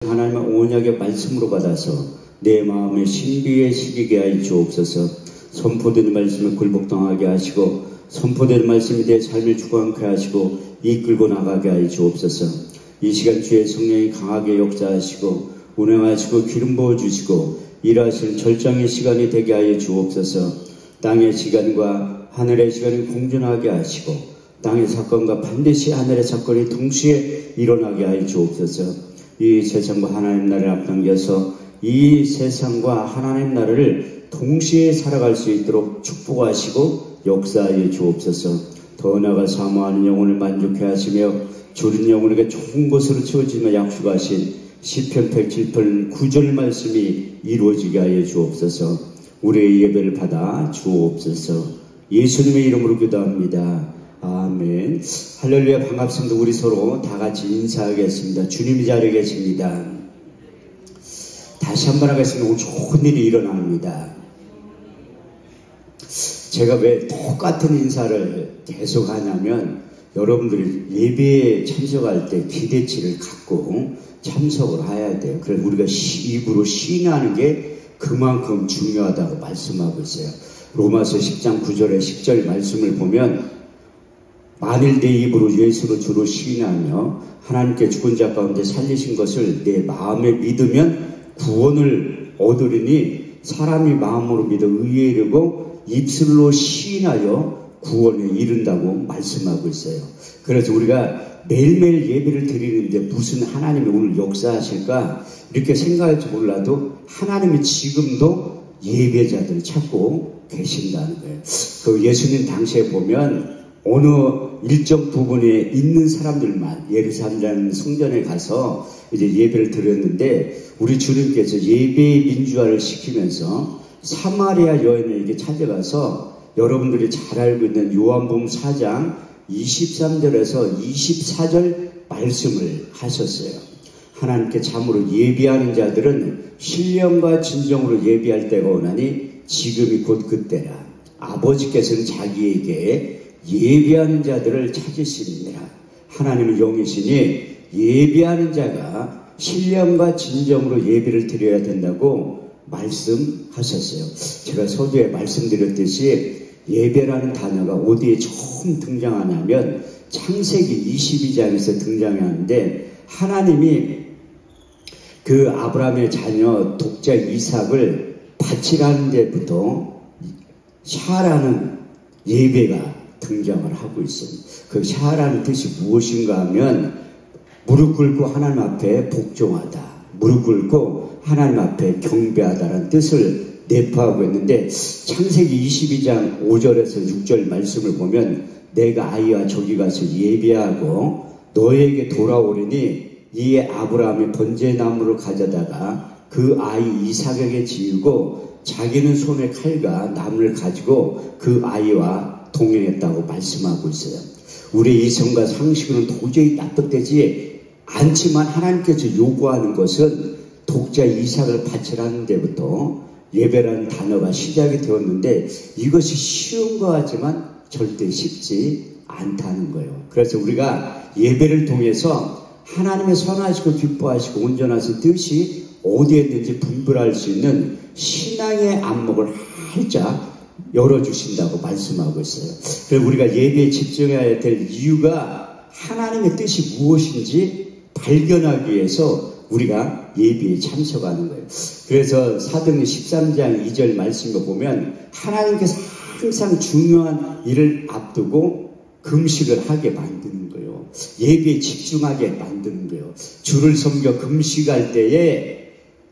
하나님의 언약의 말씀으로 받아서 내 마음에 신비해지게 하여 주옵소서. 선포되는 말씀에 굴복당하게 하시고 선포되는 말씀이 내 삶을 주관케 하시고 이끌고 나가게 하여 주옵소서. 이 시간 주의 성령이 강하게 역사하시고 운행하시고 기름 부어주시고 일하실 절정의 시간이 되게 하여 주옵소서. 땅의 시간과 하늘의 시간이 공존하게 하시고 땅의 사건과 반드시 하늘의 사건이 동시에 일어나게 하여 주옵소서. 이 세상과 하나님 나라를 앞당겨서 이 세상과 하나님 나라를 동시에 살아갈 수 있도록 축복하시고 역사하여 주옵소서. 더 나아가 사모하는 영혼을 만족해 하시며 졸은 영혼에게 좋은 것으로 채워지며 약속하신 시편 107편 9절 말씀이 이루어지게 하여 주옵소서. 우리의 예배를 받아 주옵소서. 예수님의 이름으로 기도합니다. 아멘. 할렐루야. 반갑습니다. 우리 서로 다 같이 인사하겠습니다. 주님이 자리에 계십니다. 다시 한번 하겠습니다. 오늘 좋은 일이 일어납니다. 제가 왜 똑같은 인사를 계속 하냐면 여러분들이 예배에 참석할 때 기대치를 갖고 참석을 해야 돼요. 그래서 우리가 입으로 시인하는 게 그만큼 중요하다고 말씀하고 있어요. 로마서 10장 9절의 10절 말씀을 보면 만일 내 입으로 예수로 주로 시인하며 하나님께 죽은 자 가운데 살리신 것을 내 마음에 믿으면 구원을 얻으리니 사람이 마음으로 믿어 의에 이르고 입술로 시인하여 구원에 이른다고 말씀하고 있어요. 그래서 우리가 매일매일 예배를 드리는데 무슨 하나님이 오늘 역사하실까 이렇게 생각할지 몰라도 하나님이 지금도 예배자들을 찾고 계신다는 거예요. 그 예수님 당시에 보면 어느 일정 부분에 있는 사람들만 예루살렘 성전에 가서 이제 예배를 드렸는데 우리 주님께서 예배의 민주화를 시키면서 사마리아 여인에게 찾아가서 여러분들이 잘 알고 있는 요한복음 4장 23절에서 24절 말씀을 하셨어요. 하나님께 참으로 예배하는 자들은 신령과 진정으로 예배할 때가 오나니 지금이 곧 그때라. 아버지께서는 자기에게 예배하는 자들을 찾으시느니라. 하나님은 영이시니 예배하는 자가 신령과 진정으로 예배를 드려야 된다고 말씀하셨어요. 제가 서두에 말씀드렸듯이 예배라는 단어가 어디에 처음 등장하냐면 창세기 22장에서 등장하는데 하나님이 그 아브라함의 자녀 독자 이삭을 바치라는 데부터 샤라는 예배가 등장을 하고 있습니다. 그 샤라는 뜻이 무엇인가 하면 무릎 꿇고 하나님 앞에 복종하다, 무릎 꿇고 하나님 앞에 경배하다라는 뜻을 내포하고 있는데 창세기 22장 5절에서 6절 말씀을 보면 내가 아이와 저기 가서 예배하고 너에게 돌아오리니 이에 아브라함이 번제나무를 가져다가 그 아이 이삭에게 지우고 자기는 손에 칼과 나무를 가지고 그 아이와 동행했다고 말씀하고 있어요. 우리의 이성과 상식으로는 도저히 납득되지 않지만 하나님께서 요구하는 것은 독자 이삭을 바치라는 데부터 예배라는 단어가 시작이 되었는데 이것이 쉬운 것 같지만 절대 쉽지 않다는 거예요. 그래서 우리가 예배를 통해서 하나님의 선하시고 기뻐하시고 온전하신 뜻이 어디에 있는지 분별할 수 있는 신앙의 안목을 활짝 열어주신다고 말씀하고 있어요. 그래서 우리가 예배에 집중해야 될 이유가 하나님의 뜻이 무엇인지 발견하기 위해서 우리가 예배에 참석하는 거예요. 그래서 사도행전 13장 2절 말씀을 보면 하나님께서 항상 중요한 일을 앞두고 금식을 하게 만드는 거예요. 예배에 집중하게 만드는 거예요. 주를 섬겨 금식할 때에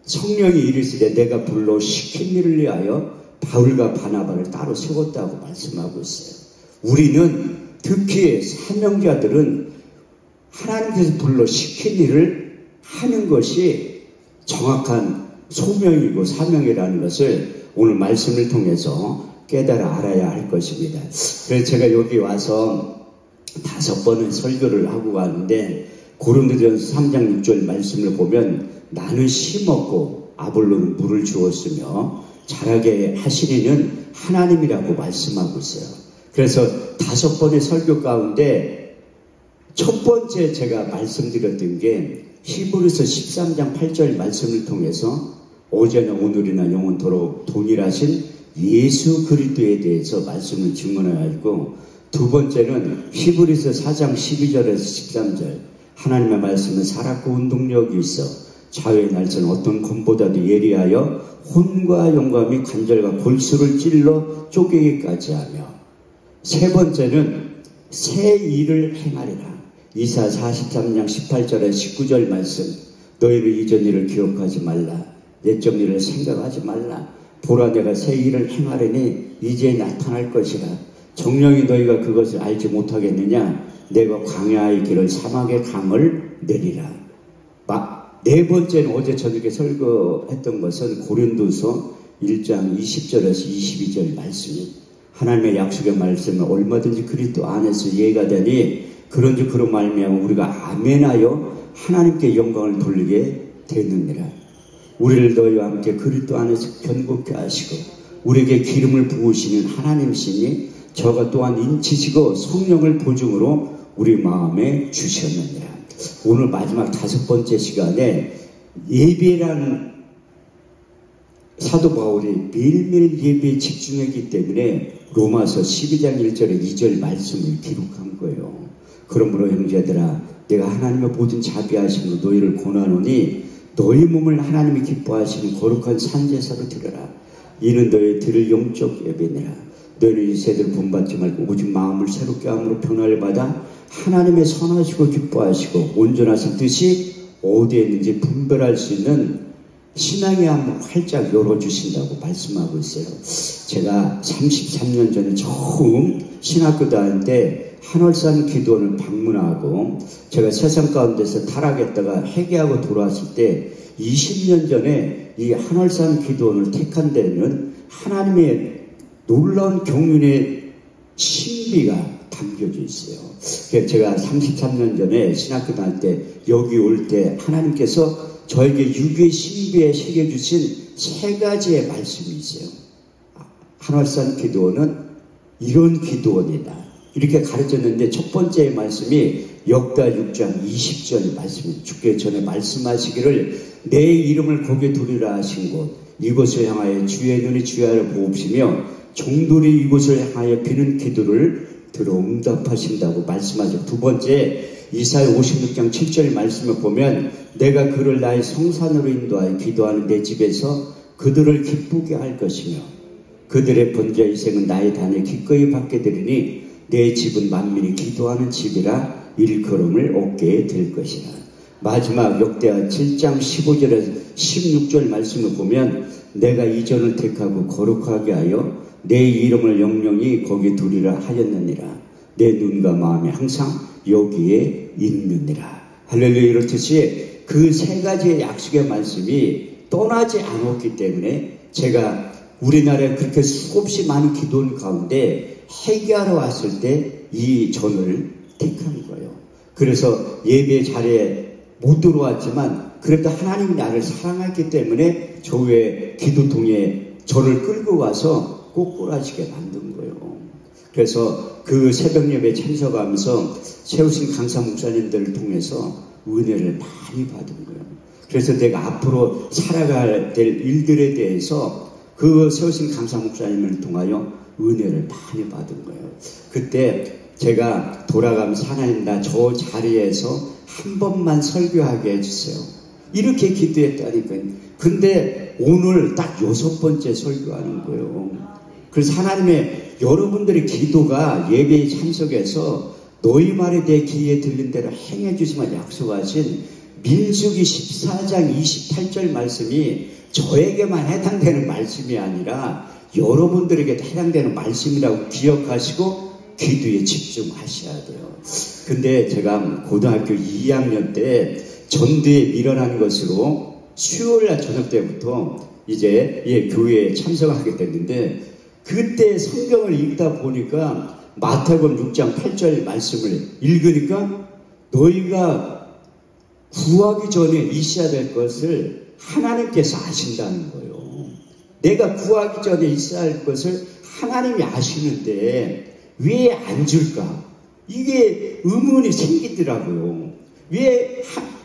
성령이 이르시되 내가 불러 시킨 일을 위하여 바울과 바나바를 따로 세웠다고 말씀하고 있어요. 우리는 특히 사명자들은 하나님께서 불러 시킨 일을 하는 것이 정확한 소명이고 사명이라는 것을 오늘 말씀을 통해서 깨달아 알아야 할 것입니다. 그래서 제가 여기 와서 5번의 설교를 하고 가는데 고린도전서 3장 6절 말씀을 보면 나는 심었고 아볼로는 물을 주었으며 자라게 하시리는 하나님이라고 말씀하고 있어요. 그래서 5번의 설교 가운데 첫 번째 제가 말씀드렸던 게 히브리서 13장 8절 말씀을 통해서 어제나 오늘이나 영원토록 동일하신 예수 그리스도에 대해서 말씀을 증언하였고, 두 번째는 히브리서 4장 12절에서 13절 하나님의 말씀은 살았고 운동력이 있어 좌우의 날선 어떤 검보다도 예리하여 혼과 영감이 관절과 골수를 찔러 쪼개기까지 하며, 세 번째는 새 일을 행하리라. 이사 43장 18절에 19절 말씀, 너희는 이전 일을 기억하지 말라. 옛적 일을 생각하지 말라. 보라 내가 새 일을 행하려니 이제 나타날 것이라. 정령이 너희가 그것을 알지 못하겠느냐. 내가 광야의 길을 사막의 강을 내리라. 네 번째는 어제 저녁에 설교했던 것은 고린도서 1장 20절에서 22절 말씀이, 하나님의 약속의 말씀은 얼마든지 그리스도 안에서 이해가 되니 그런즉 그런 말미암아 우리가 아멘하여 하나님께 영광을 돌리게 되느니라. 우리를 너희와 함께 그리스도 안에서 견고케 하시고 우리에게 기름을 부으시는 하나님이시니 저가 또한 인치시고 성령을 보증으로 우리 마음에 주셨느니라. 오늘 마지막 5번째 시간에 예배라는, 사도 바울이 매일매일 예배에 집중했기 때문에 로마서 12장 1절에 2절 말씀을 기록한 거예요. 그러므로 형제들아 내가 하나님의 모든 자비하심으로 너희를 권하노니 너희 몸을 하나님이 기뻐하시는 거룩한 산제사로 드려라. 이는 너희 들을 영적 예배니라. 너희는 이 세대를 본받지 말고 오직 마음을 새롭게 함으로 변화를 받아 하나님의 선하시고 기뻐하시고 온전하신 뜻이 어디에 있는지 분별할 수 있는 신앙의 한번 활짝 열어주신다고 말씀하고 있어요. 제가 33년 전에 처음 신학교 다닐 때 한월산 기도원을 방문하고, 제가 세상 가운데서 타락했다가 회개하고 돌아왔을 때 20년 전에 이 한월산 기도원을 택한 데는 하나님의 놀라운 경륜의 신비가 담겨져 있어요. 그래서 제가 33년 전에 신학교 다닐 때 여기 올 때 하나님께서 저에게 유교의 신비에 새겨주신 3가지의 말씀이 있어요. 한월산 기도원은 이런 기도원이다 이렇게 가르쳤는데, 첫 번째 말씀이 역다 6장 20절 말씀입니다. 주께 전에 말씀하시기를 내 이름을 거기에 두리라 하신 곳 이곳을 향하여 주의 눈이 주야를 보옵시며 종들이 이곳을 향하여 비는 기도를 들어 응답하신다고 말씀하죠. 두 번째 이사야 56장 7절 말씀을 보면 내가 그를 나의 성산으로 인도하여 기도하는 내 집에서 그들을 기쁘게 할 것이며 그들의 번제의 희생은 나의 단에 기꺼이 받게 되리니 내 집은 만민이 기도하는 집이라 일컬음을 얻게 될 것이라. 마지막 역대하 7장 15절에서 16절 말씀을 보면 내가 이전을 택하고 거룩하게 하여 내 이름을 영영히 거기 두리라 하였느니라. 내 눈과 마음이 항상 여기에 있느니라. 할렐루야. 이렇듯이 그 3가지의 약속의 말씀이 떠나지 않았기 때문에 제가 우리나라에 그렇게 수없이 많은 기도원 가운데 회개하러 왔을 때 이 전을 택한 거예요. 그래서 예배 자리에 못 들어왔지만 그래도 하나님이 나를 사랑했기 때문에 저 위에 기도통에 전을 끌고 와서 꼬꾸라지게 만든 거예요. 그래서 그 새벽 예배에 참석하면서 세우신 강사 목사님들을 통해서 은혜를 많이 받은 거예요. 그래서 내가 앞으로 살아갈 될 일들에 대해서 그 세우신 강사 목사님을 통하여 은혜를 많이 받은 거예요. 그때 제가 돌아가면서 하나님 나 저 자리에서 한 번만 설교하게 해주세요. 이렇게 기도했다니까요. 근데 오늘 딱 6번째 설교하는 거예요. 그래서 하나님의 여러분들의 기도가 예배에 참석해서 너희 말에 대해 귀에 들린 대로 행해 주시면 약속하신 민수기 14장 28절 말씀이 저에게만 해당되는 말씀이 아니라 여러분들에게 해당되는 말씀이라고 기억하시고 기도에 집중하셔야 돼요. 근데 제가 고등학교 2학년 때 전도에 밀어난 것으로 수요일날 저녁 때부터 이제 교회에 참석하게 됐는데, 그때 성경을 읽다 보니까 마태복음 6장 8절 말씀을 읽으니까 너희가 구하기 전에 있어야 될 것을 하나님께서 아신다는 거예요. 내가 구하기 전에 있어야 할 것을 하나님이 아시는데 왜 안 줄까? 이게 의문이 생기더라고요.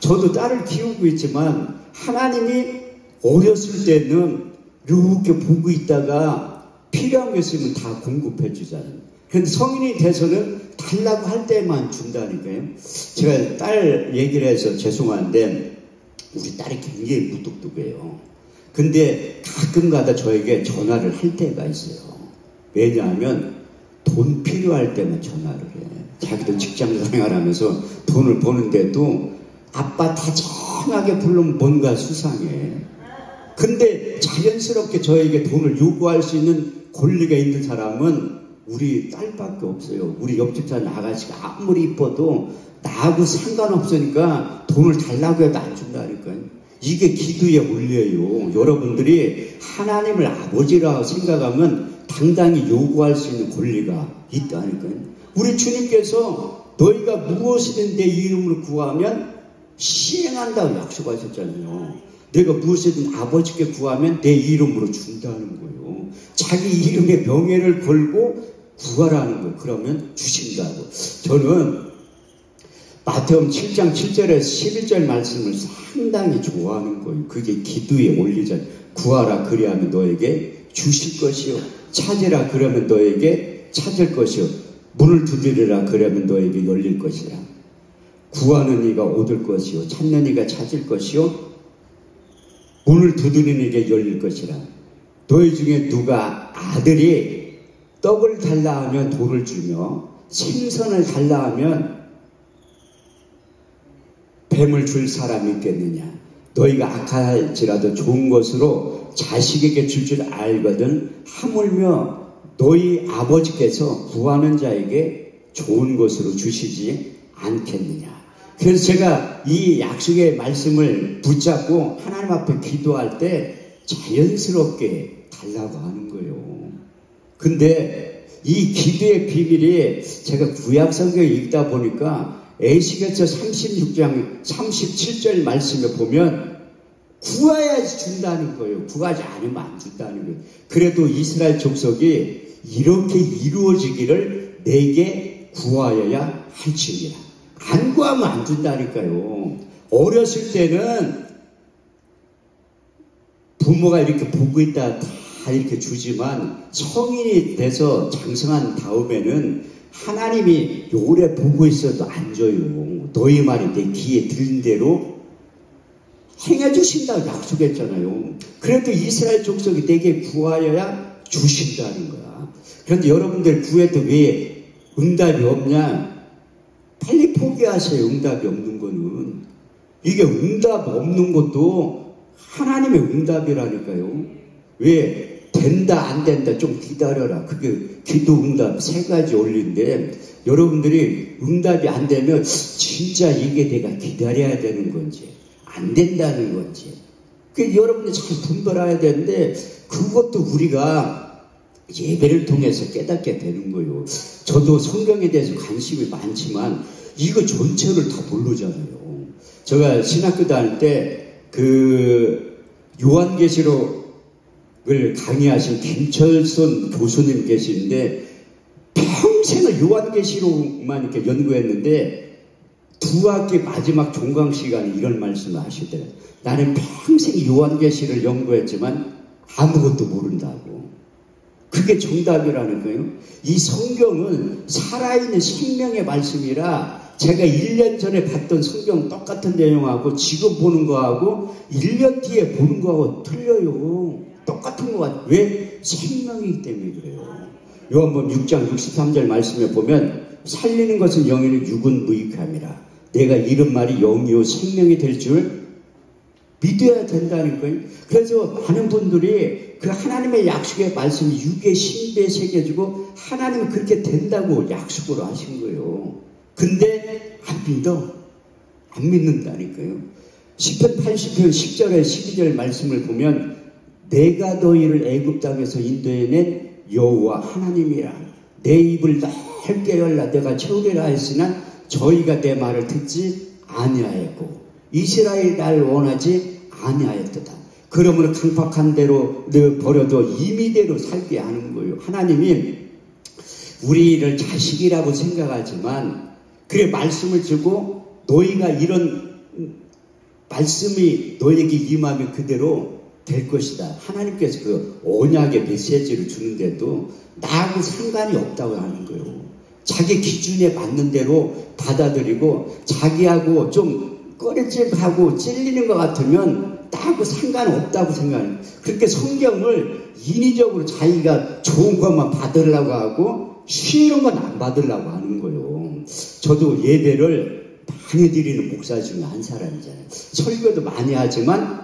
저도 딸을 키우고 있지만 하나님이 어렸을 때는 이렇게 보고 있다가 필요한 게 있으면 다 공급해 주잖아요. 그런데 성인이 돼서는 달라고 할 때만 준다니까요. 제가 딸 얘기를 해서 죄송한데 우리 딸이 굉장히 무뚝뚝해요. 근데 가끔 가다 저에게 전화를 할 때가 있어요. 왜냐하면 돈 필요할 때만 전화를 해. 자기도 직장 생활하면서 돈을 버는데도 아빠 다정하게 부르면 뭔가 수상해. 근데 자연스럽게 저에게 돈을 요구할 수 있는 권리가 있는 사람은 우리 딸밖에 없어요. 우리 옆집 사는 아가씨가 아무리 이뻐도 나하고 상관없으니까 돈을 달라고 해도 안 준다니까요. 이게 기도의 원리예요. 여러분들이 하나님을 아버지라 생각하면 당당히 요구할 수 있는 권리가 있다니까요. 우리 주님께서 너희가 무엇이든 내 이름으로 구하면 시행한다고 약속하셨잖아요. 내가 무엇이든 아버지께 구하면 내 이름으로 준다는 거예요. 자기 이름의 명예를 걸고 구하라는 거예요. 그러면 주신다고. 저는 마태복음 7장 7절에서 11절 말씀을 상당히 좋아하는 거예요. 그게 기도의 원리잖아요. 구하라 그리하면 너에게 주실 것이요. 찾으라 그러면 너에게 찾을 것이요. 문을 두드리라 그러면 너에게 열릴 것이라. 구하는 이가 얻을 것이요. 찾는 이가 찾을 것이요. 문을 두드리는 이에게 열릴 것이라. 너희 중에 누가 아들이 떡을 달라 하면 돌을 주며 생선을 달라 하면 뱀을 줄 사람이 있겠느냐. 너희가 악할지라도 좋은 것으로 자식에게 줄 줄 알거든 하물며 너희 아버지께서 구하는 자에게 좋은 것으로 주시지 않겠느냐. 그래서 제가 이 약속의 말씀을 붙잡고 하나님 앞에 기도할 때 자연스럽게 달라고 하는 거예요. 근데 이 기도의 비밀이 제가 구약 성경을 읽다 보니까 에스겔서 36장 37절 말씀을 보면 구해야지 준다는 거예요. 구하지 않으면 안 준다는 거예요. 그래도 이스라엘 족속이 이렇게 이루어지기를 내게 구하여야 할지니라. 안 구하면 안 준다니까요. 어렸을 때는 부모가 이렇게 보고 있다 다 이렇게 주지만 성인이 돼서 장성한 다음에는 하나님이 오래 보고 있어도 안 줘요. 너희 말이 내 귀에 들린 대로 행해주신다고 약속했잖아요. 그래도 이스라엘 족속이 내게 구하여야 주신다는 거야. 그런데 여러분들 구해도 왜 응답이 없냐? 빨리 포기하세요. 응답이 없는 거는. 이게 응답 없는 것도 하나님의 응답이라니까요. 왜? 된다 안 된다 좀 기다려라. 그게 기도 응답 세 가지 원리인데 여러분들이 응답이 안 되면 진짜 이게 내가 기다려야 되는 건지 안 된다는 건지 여러분들이 잘 분별해야 되는데 그것도 우리가 예배를 통해서 깨닫게 되는 거예요. 저도 성경에 대해서 관심이 많지만 이거 전체를 다 모르잖아요. 제가 신학교 다닐 때 요한계시록을 강의하신 김철선 교수님 계시는데 평생을 요한계시록만 이렇게 연구했는데 두 학기 마지막 종강 시간에 이런 말씀을 하시더래요. 나는 평생 요한계시를 연구했지만 아무것도 모른다고. 그게 정답이라는 거예요. 이 성경은 살아있는 생명의 말씀이라 제가 1년 전에 봤던 성경 똑같은 내용하고 지금 보는 거하고 1년 뒤에 보는 거하고 틀려요. 똑같은 것 같아요. 왜? 생명이기 때문에 그래요. 요한복음 6장 63절 말씀에 보면 살리는 것은 영이는 육은 무익함이라. 내가 이런 말이 영이요 생명이 될 줄 믿어야 된다는 거예요. 그래서 많은 분들이 그 하나님의 약속의 말씀이 육의 신비에 새겨지고 하나님은 그렇게 된다고 약속으로 하신 거예요. 근데 안 믿는다니까요. 시편 80편 10절에 12절 말씀을 보면 내가 너희를 애굽 땅에서 인도해낸 여호와 하나님이라. 내 입을 넓게 열라 내가 채우리라 했으나 저희가 내 말을 듣지 아니하였고 이스라엘이 날 원하지 아니하였도다. 그러므로 강팍한 대로 버려도 임의대로 살게 하는 거예요. 하나님이 우리를 자식이라고 생각하지만 그래 말씀을 주고 너희가 이런 말씀이 너에게 임하면 그대로 될 것이다. 하나님께서 그 언약의 메시지를 주는데도 나하고 상관이 없다고 하는 거예요. 자기 기준에 맞는 대로 받아들이고 자기하고 좀 꺼리찔하고 찔리는 것 같으면 나하고 상관없다고 생각해요. 그렇게 성경을 인위적으로 자기가 좋은 것만 받으려고 하고 쉬운 건 안 받으려고 하는 거예요. 저도 예배를 많이 드리는 목사 중에 한 사람이잖아요. 설교도 많이 하지만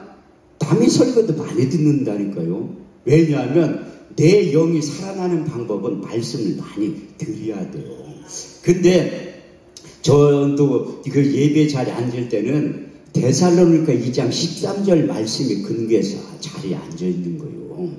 남의 설교도 많이 듣는다니까요. 왜냐하면 내 영이 살아나는 방법은 말씀을 많이 드려야 돼요. 근데 저도 그 예배 자리에 앉을 때는 데살로니가 2장 13절 말씀이 근거해서 자리에 앉아 있는 거예요.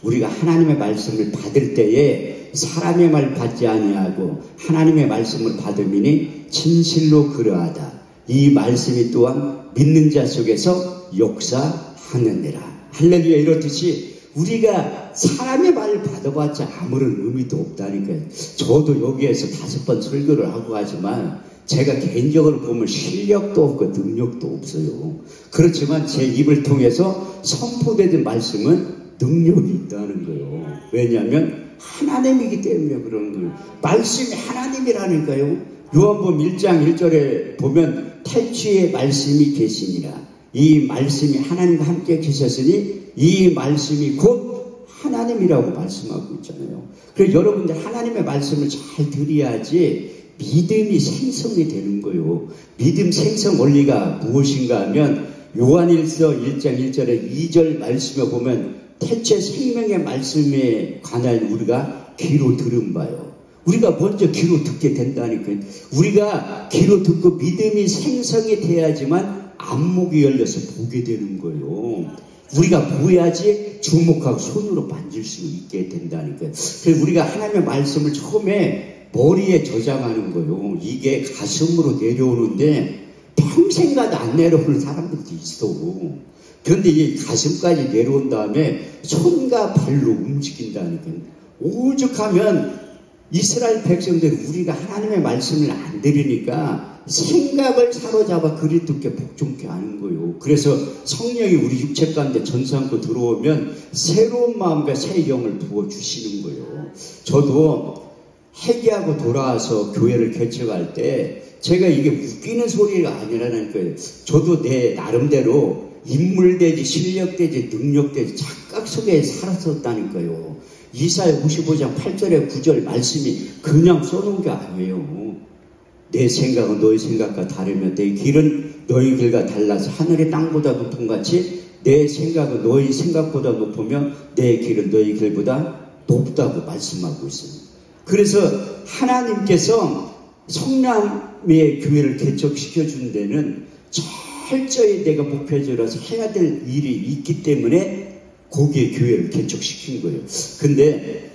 우리가 하나님의 말씀을 받을 때에 사람의 말 받지 아니하고 하나님의 말씀을 받으니 진실로 그러하다. 이 말씀이 또한 믿는 자 속에서 역사하느니라. 할렐루야. 이렇듯이 우리가 사람의 말을 받아봤자 아무런 의미도 없다니까요. 저도 여기에서 5번 설교를 하고 하지만 제가 개인적으로 보면 실력도 없고 능력도 없어요. 그렇지만 제 입을 통해서 선포되는 말씀은 능력이 있다는 거예요. 왜냐하면 하나님이기 때문에 그런 거예요. 말씀이 하나님이라니까요. 요한복음 1장 1절에 보면 태초에 말씀이 계시니라. 이 말씀이 하나님과 함께 계셨으니 이 말씀이 곧 하나님이라고 말씀하고 있잖아요. 그래서 여러분들 하나님의 말씀을 잘 들어야지 믿음이 생성이 되는 거예요. 믿음 생성 원리가 무엇인가 하면 요한일서 1장 1절에 2절 말씀에 보면 태초에 생명의 말씀에 관한 우리가 귀로 들은 바요. 우리가 먼저 귀로 듣게 된다니까요. 우리가 귀로 듣고 믿음이 생성이 돼야지만 안목이 열려서 보게 되는 거예요. 우리가 보야지 주목하고 손으로 만질 수 있게 된다니까요. 그래서 우리가 하나님의 말씀을 처음에 머리에 저장하는 거예요. 이게 가슴으로 내려오는데 평생 가도 안 내려오는 사람들도 있어. 그런데 이 가슴까지 내려온 다음에 손과 발로 움직인다니까요. 오죽하면 이스라엘 백성들 우리가 하나님의 말씀을 안 들으니까 생각을 사로잡아 그리스도께 복종케 하는 거예요. 그래서 성령이 우리 육체 가운데 전사하고 들어오면 새로운 마음과 새 영을 부어주시는 거예요. 저도 회개하고 돌아와서 교회를 개척할 때 제가 이게 웃기는 소리가 아니라는 거예요. 저도 내 나름대로 인물되지 실력되지 능력되지 착각 속에 살았었다니까요. 이사야 55장 8절에 9절 말씀이 그냥 써놓은 게 아니에요. 내 생각은 너희 생각과 다르며 내 길은 너희 길과 달라서 하늘의 땅보다 높은 같이 내 생각은 너희 생각보다 높으며 내 길은 너희 길보다 높다고 말씀하고 있습니다. 그래서 하나님께서 성남의 교회를 개척시켜 준 데는 철저히 내가 목표적으로 해야 될 일이 있기 때문에 거기에 교회를 개척시킨 거예요. 근데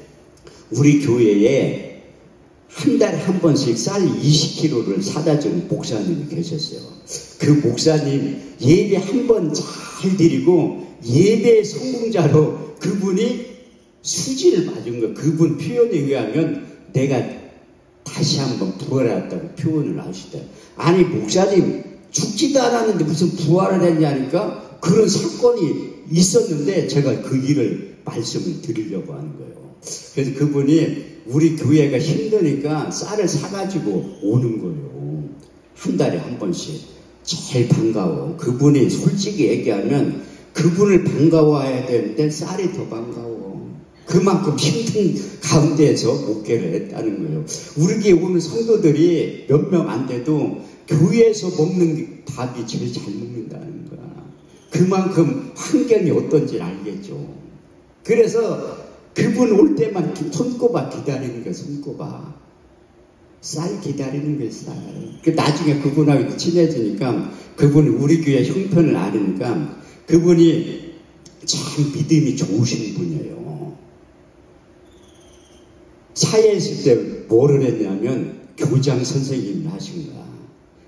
우리 교회에 한 달에 한 번씩 쌀 20kg를 사다 주는 목사님이 계셨어요. 그 목사님 예배 한 번 잘 드리고 예배 성공자로 그분이 수지를 맞은 거예요. 그분 표현에 의하면 내가 다시 한번 부활했다고 표현을 하시다. 아니 목사님 죽지도 않았는데 무슨 부활을 했냐니까 그런 사건이 있었는데 제가 그 일을 말씀을 드리려고 하는 거예요. 그래서 그분이 우리 교회가 힘드니까 쌀을 사가지고 오는 거예요. 한 달에 한 번씩. 제일 반가워. 그분이 솔직히 얘기하면 그분을 반가워해야 되는데 쌀이 더 반가워. 그만큼 힘든 가운데에서 목회를 했다는 거예요. 우리 교회 오는 성도들이 몇 명 안 돼도 교회에서 먹는 밥이 제일 잘 먹는다는 거야. 그만큼 환경이 어떤지 알겠죠. 그래서 그분 올 때만 손꼽아 기다리는 거야. 손꼽아. 쌀 기다리는 거야. 쌀. 나중에 그분하고 친해지니까 그분이 우리 교회 형편을 아니까 그분이 참 믿음이 좋으신 분이에요. 사회에 있을 때 뭐를 했냐면 교장 선생님을 하신 거야.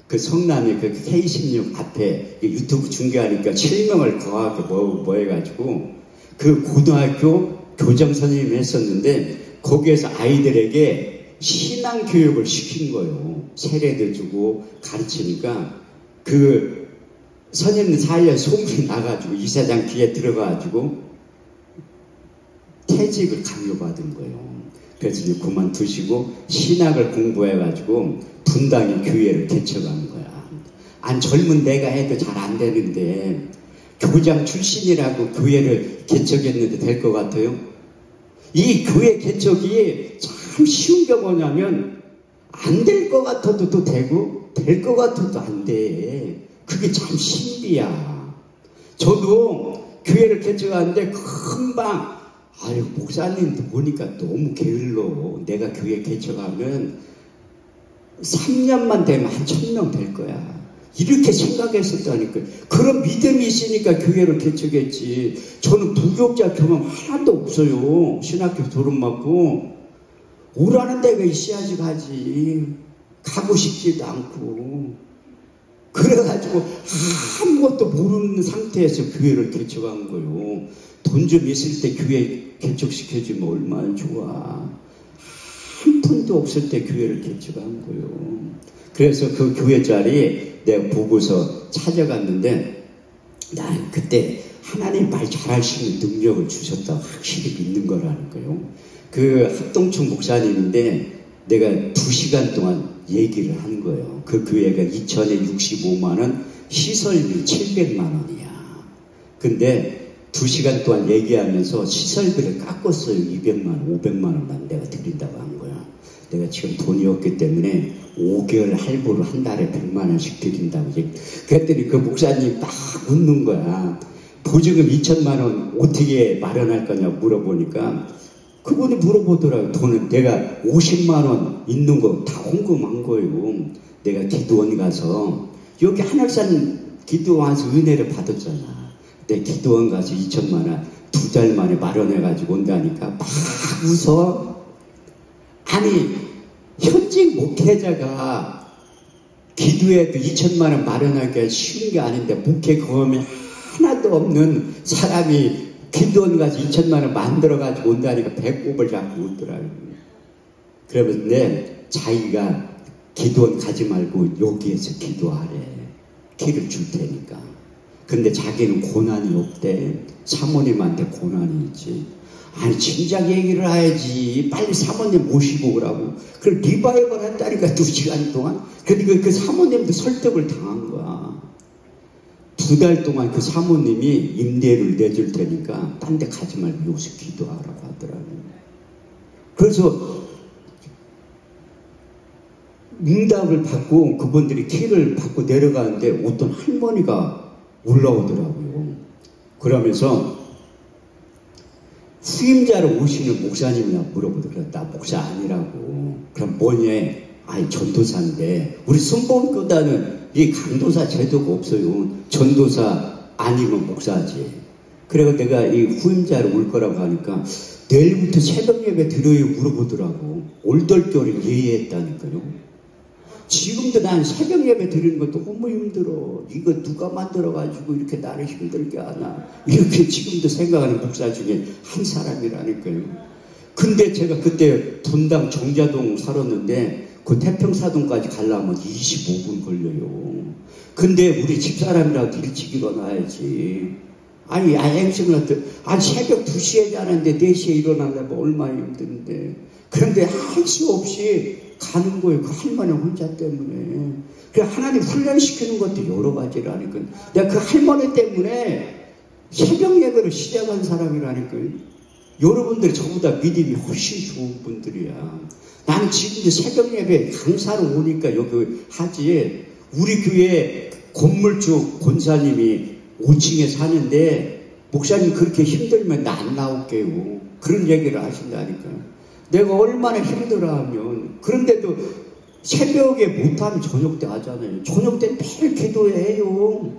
그 성남의 그 K16 앞에 유튜브 중계하니까 7명을 거하게 뭐 해가지고 그 고등학교 교장 선생님을 했었는데 거기에서 아이들에게 신앙 교육을 시킨 거예요. 세례도 주고 가르치니까 그 선임 사이에 소문이 나가지고 이사장 귀에 들어가가지고 퇴직을 강요받은 거예요. 그래서 이제 그만두시고 신학을 공부해가지고 분당에 교회를 개척한 거야. 안 젊은 내가 해도 잘 안 되는데 교장 출신이라고 교회를 개척했는데 될 것 같아요? 이 교회 개척이 참 쉬운 게 뭐냐면 안 될 것 같아도 또 되고 될 것 같아도 안 돼. 그게 참 신비야. 저도 교회를 개척하는데 금방 아유 목사님도 보니까 너무 게을러. 내가 교회 개척하면 3년만 되면 한 1000명 될 거야. 이렇게 생각했었다니까. 그런 믿음이 있으니까 교회를 개척했지. 저는 부교육자 경험 하나도 없어요. 신학교 졸업 맞고 오라는 데가 있어야지 가지. 가고 싶지도 않고. 그래가지고 아무것도 모르는 상태에서 교회를 개척한 거예요. 돈 좀 있을 때 교회 개척시켜주면 얼마나 좋아. 한 푼도 없을 때 교회를 개척한 거예요. 그래서 그 교회 자리에 내가 보고서 찾아갔는데 난 그때 하나님 말 잘하시는 능력을 주셨다 확실히 믿는 거라는 거예요. 그 합동충 목사님인데 내가 2시간 동안 얘기를 한 거예요. 그 교회가 2천에 65만 원, 시설비 700만 원이야. 근데 2시간 동안 얘기하면서 시설비를 깎았어요. 200만 원, 500만 원만 내가 드린다고 한 거야. 내가 지금 돈이 없기 때문에 5개월 할부로 한 달에 100만 원씩 드린다고. 그랬더니 그 목사님이 막 웃는 거야. 보증금 2천만 원 어떻게 마련할 거냐 물어보니까 그분이 물어보더라고요. 돈은 내가 50만 원 있는 거 다 헌금한 거예요. 내가 기도원 가서 여기 하늘산 기도원 가서 은혜를 받았잖아. 내 기도원 가서 2천만 원 2달 만에 마련해가지고 온다니까 막 웃어. 아니 현직 목회자가 기도해도 2천만 원 마련하기가 쉬운 게 아닌데 목회 경험이 하나도 없는 사람이 기도원 가서 2천만 원 만들어가지고 온다니까 배꼽을 잡고 웃더라고요. 그러는데 자기가 기도원 가지 말고 여기에서 기도하래. 키를 줄 테니까. 근데 자기는 고난이 없대. 사모님한테 고난이 있지. 아니 진작 얘기를 해야지. 빨리 사모님 모시고 오라고. 그걸 리바이벌 한다니까 2시간 동안. 그러니까 그 사모님도 설득을 당한 거야. 2달 동안 그 사모님이 임대료를 내줄 테니까 딴 데 가지 말고 여기서 기도하라고 하더라고요. 그래서 응답을 받고 그분들이 키를 받고 내려가는데 어떤 할머니가 올라오더라고요. 그러면서 후임자로 오시는 목사님이나 물어보더라고요. 나 목사 아니라고. 그럼 뭐냐? 아니 전도사인데 우리 순복음교단은 이 강도사 제도가 없어요. 전도사 아니면 목사지. 그래서 내가 이 후임자로 올 거라고 하니까 내일부터 새벽 예배 드려요 물어보더라고. 올돌결을 예의했다니까요. 지금도 난 새벽 예배 드리는 것도 너무 힘들어. 이거 누가 만들어가지고 이렇게 나를 힘들게 하나. 이렇게 지금도 생각하는 목사 중에 한 사람이라니까요. 근데 제가 그때 분당 정자동 살았는데 그 태평사동까지 가려면 25분 걸려요. 근데 우리 집사람이라도 일찍 일어나야지. 아니 새벽 2시에 자는데 4시에 일어나려면 얼마나 힘든데. 그런데 할 수 없이 가는 거예요. 그 할머니 혼자 때문에. 그 하나님 훈련시키는 것도 여러 가지라니까요. 내가 그 할머니 때문에 새벽 예배를 시작한 사람이라니까요. 여러분들이 저보다 믿음이 훨씬 좋은 분들이야. 나는 지금도 새벽 예배 강사로 오니까 여기 하지. 우리 교회 건물주 권사님이 5층에 사는데 목사님 그렇게 힘들면 나 안 나올게요. 그런 얘기를 하신다니까요. 내가 얼마나 힘들어하면. 그런데도 새벽에 못하면 저녁 때 하잖아요. 저녁 때 매일 기도해요.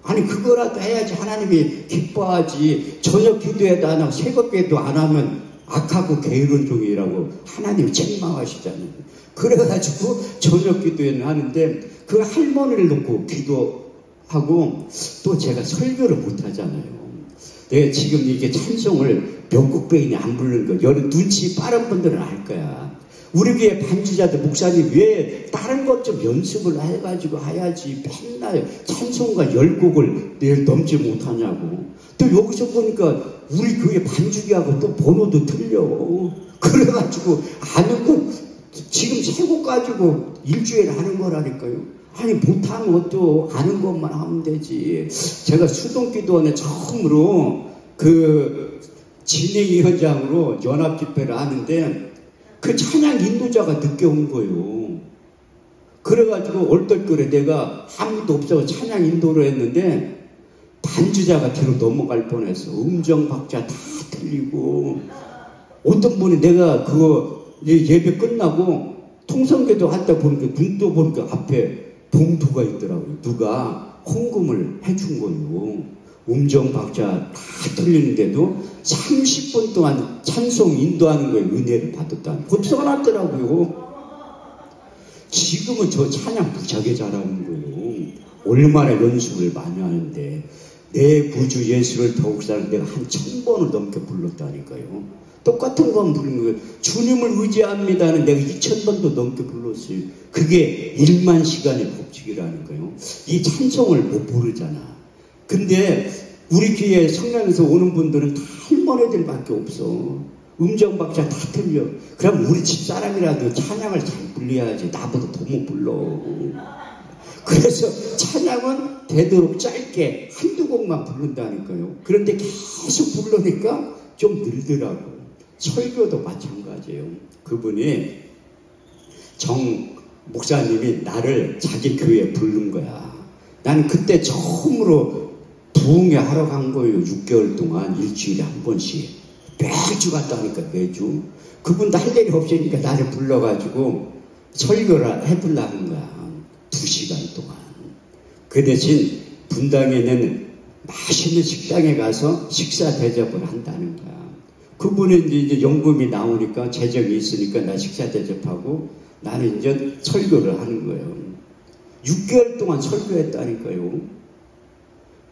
아니 그거라도 해야지 하나님이 기뻐하지. 저녁 기도해도 안 하고 새벽 기도 안 하면 악하고 게으른 종이라고 하나님이 책망하시잖아요. 그래가지고 저녁 기도회는 하는데 그 할머니를 놓고 기도하고 또 제가 설교를 못하잖아요. 내가 지금 이게 찬송을 몇 곡배인이 안 부르는 거 여러 눈치 빠른 분들은 알 거야. 우리 교회 반주자들 목사님 왜 다른 것 좀 연습을 해가지고 해야지 맨날 찬송가 10곡을 내일 넘지 못하냐고. 또 여기서 보니까 우리 교회 반주기하고 또 번호도 틀려. 그래가지고 아는 거 지금 3곡 가지고 일주일에 하는 거라니까요. 아니 못하는 것도 아는 것만 하면 되지. 제가 수동기도원에 처음으로 그 진행위원장으로 연합집회를 하는데 그 찬양 인도자가 늦게 온 거예요. 그래가지고 얼떨결에 내가 아무도 없어서 찬양 인도를 했는데 반주자가 뒤로 넘어갈 뻔했어. 음정 박자 다 틀리고. 어떤 분이 내가 그거 예배 끝나고 통성기도 하다 보니까 눈 떠 보니까 앞에 봉투가 있더라고요. 누가 헌금을 해준 거예요. 음정 박자 다 틀리는데도 30분 동안 찬송 인도하는 거에 은혜를 받았다는 거 써놨더라고요. 지금은 저 찬양 무지하게 잘하는 거예요. 얼마나 연습을 많이 하는데 내 구주 예수를 더욱 사랑 내가 한 1000번을 넘게 불렀다니까요. 똑같은 건 부르는 거예요. 주님을 의지합니다는 내가 2000번도 넘게 불렀어요. 그게 1만 시간의 법칙이라는 거예요. 이 찬송을 못 부르잖아. 근데 우리 교회 성당에서 오는 분들은 다 할머니들밖에 없어. 음정 박자 다 틀려. 그럼 우리 집사람이라도 찬양을 잘 불러야지. 나보다 더 못 불러. 그래서 찬양은 되도록 짧게 한두 곡만 부른다니까요. 그런데 계속 부르니까 좀 늘더라고. 설교도 마찬가지예요. 그분이 정 목사님이 나를 자기 교회에 부른 거야. 나는 그때 처음으로 부흥회 하러 간 거예요. 6개월 동안 일주일에 한 번씩. 매주 갔다니까 매주. 그분도 할 일이 없으니까 나를 불러가지고 설교를 해보려는 거야. 2시간 동안. 그 대신 분당에는 맛있는 식당에 가서 식사 대접을 한다는 거야. 그분은 이제 연금이 나오니까 재정이 있으니까 나 식사 대접하고 나는 이제 설교를 하는 거예요. 6개월 동안 설교했다니까요.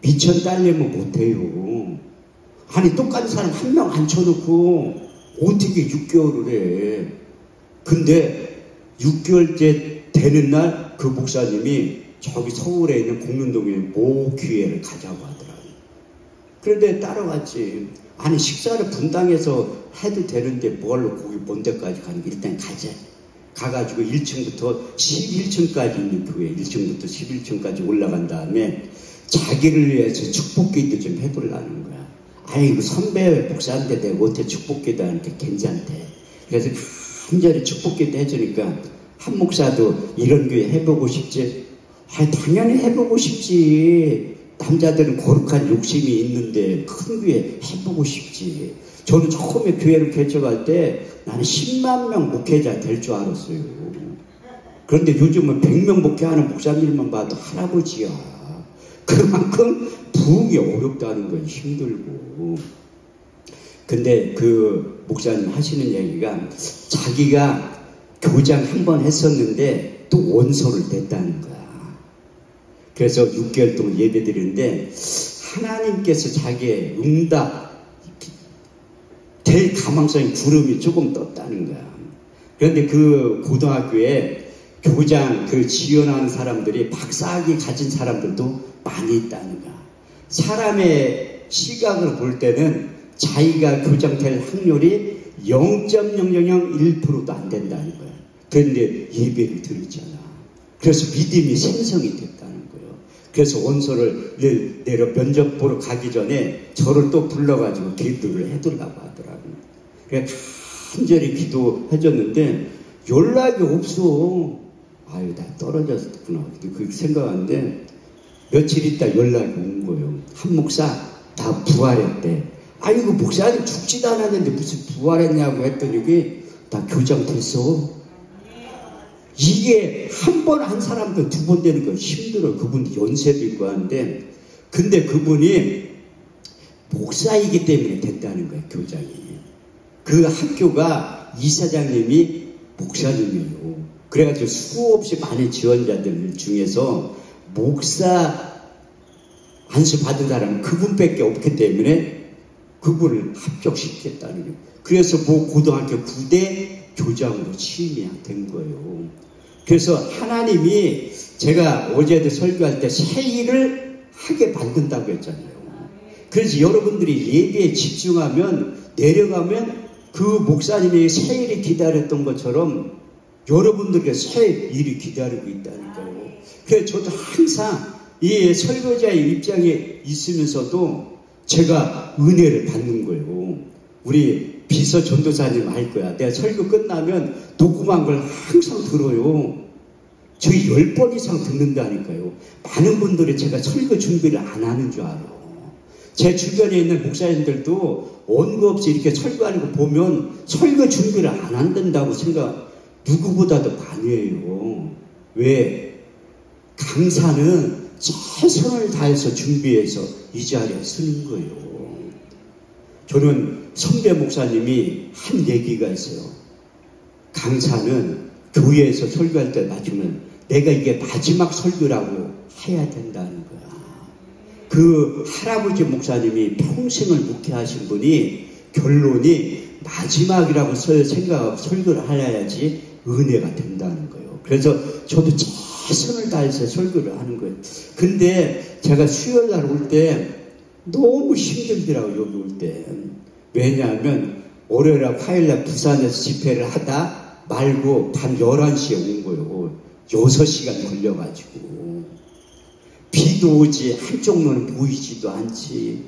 미천 딸려면 못해요. 아니 똑같은 사람 한 명 앉혀놓고 어떻게 6개월을 해. 근데 6개월째 되는 날 그 목사님이 저기 서울에 있는 공릉동에 모교회를 가자고 하더라고요. 그런데 따라왔지. 아니 식사를 분당에서 해도 되는데 뭘로 거기 먼 데까지 가는 게 일단 가자. 가가지고 1층부터 11층까지 있는 교회 1층부터 11층까지 올라간 다음에 자기를 위해서 축복기도 좀 해보려는 거야. 아이고 선배 목사한테 내가 어떻게 축복기도 하니까 괜찮대. 그래서 간절히 축복기도 해주니까 한 목사도 이런 교회 해보고 싶지? 아니 당연히 해보고 싶지. 남자들은 거룩한 욕심이 있는데 큰 교회 해보고 싶지. 저는 처음에 교회를 개척할 때 나는 10만 명 목회자 될 줄 알았어요. 그런데 요즘은 100명 목회하는 목사님만 봐도 할아버지야. 그만큼 부흥이 어렵다는 건 힘들고. 근데 그 목사님 하시는 얘기가 자기가 교장 한 번 했었는데 또 원소를 냈다는 거야. 그래서 6개월 동안 예배 드리는데 하나님께서 자기의 응답 될 가망성이 구름이 조금 떴다는 거야. 그런데 그 고등학교에 교장 그 지원하는 사람들이 박사학위 가진 사람들도 많이 있다는 거야. 사람의 시각을 볼 때는 자기가 교장 될 확률이 0.0001%도 안 된다는 거야. 그런데 예배를 드리잖아. 그래서 믿음이 생성이 됐다는 거예요. 그래서 원서를 내려 면접 보러 가기 전에 저를 또 불러가지고 기도를 해두려고 하더라고요. 그래서 간절히 기도해줬는데 연락이 없어. 아유, 나 떨어졌구나. 그렇게 생각하는데 며칠 있다 연락이 온 거예요. 한 목사 다 부활했대. 아이고 목사님 죽지도 않았는데 무슨 부활했냐고 했더니 그게 나 교장 됐어. 이게 한 번 한 사람도 2번 되는 거 힘들어. 그분도 연세도 있고 하는데 근데 그분이 목사이기 때문에 됐다는 거예요. 교장이. 그 학교가 이사장님이 목사님이에요. 그래가지고 수없이 많은 지원자들 중에서 목사 안수 받은 사람은 그분밖에 없기 때문에 그분을 합격시켰다는 거예요. 그래서 뭐 고등학교 9대 교장으로 취임이 된 거예요. 그래서 하나님이 제가 어제도 설교할 때 새 일을 하게 만든다고 했잖아요. 그래서 여러분들이 예배에 집중하면 내려가면 그 목사님이 새 일이 기다렸던 것처럼 여러분들에게 새 일이 기다리고 있다니까요. 그래서 저도 항상 이 설교자의 입장에 있으면서도 제가 은혜를 받는 거예요. 우리 비서 전도사님 알 거야. 내가 설교 끝나면 녹음한 걸 항상 들어요. 저희 10번 이상 듣는다니까요. 많은 분들이 제가 설교 준비를 안 하는 줄 알아요. 제 주변에 있는 목사님들도 원고 없이 이렇게 설교하는 거 보면 설교 준비를 안 한다고 생각, 누구보다도 많이 해요. 왜? 강사는 최선을 다해서 준비해서 이 자리에 서는 거예요. 저는 선배 목사님이 한 얘기가 있어요. 강사는 교회에서 설교할 때 맞추면 내가 이게 마지막 설교라고 해야 된다는 거야. 그 할아버지 목사님이 평생을 목회하신 분이 결론이 마지막이라고 생각하고 설교를 해야지 은혜가 된다는 거예요. 그래서 저도 최선을 다해서 설교를 하는 거예요. 근데 제가 수요일날 올 때 너무 힘들더라고요. 여기 올 때. 왜냐하면 월요일날 화요일날 부산에서 집회를 하다 말고 밤 11시에 온 거예요. 6시간 걸려가지고. 비도 오지 한쪽 눈은 보이지도 않지.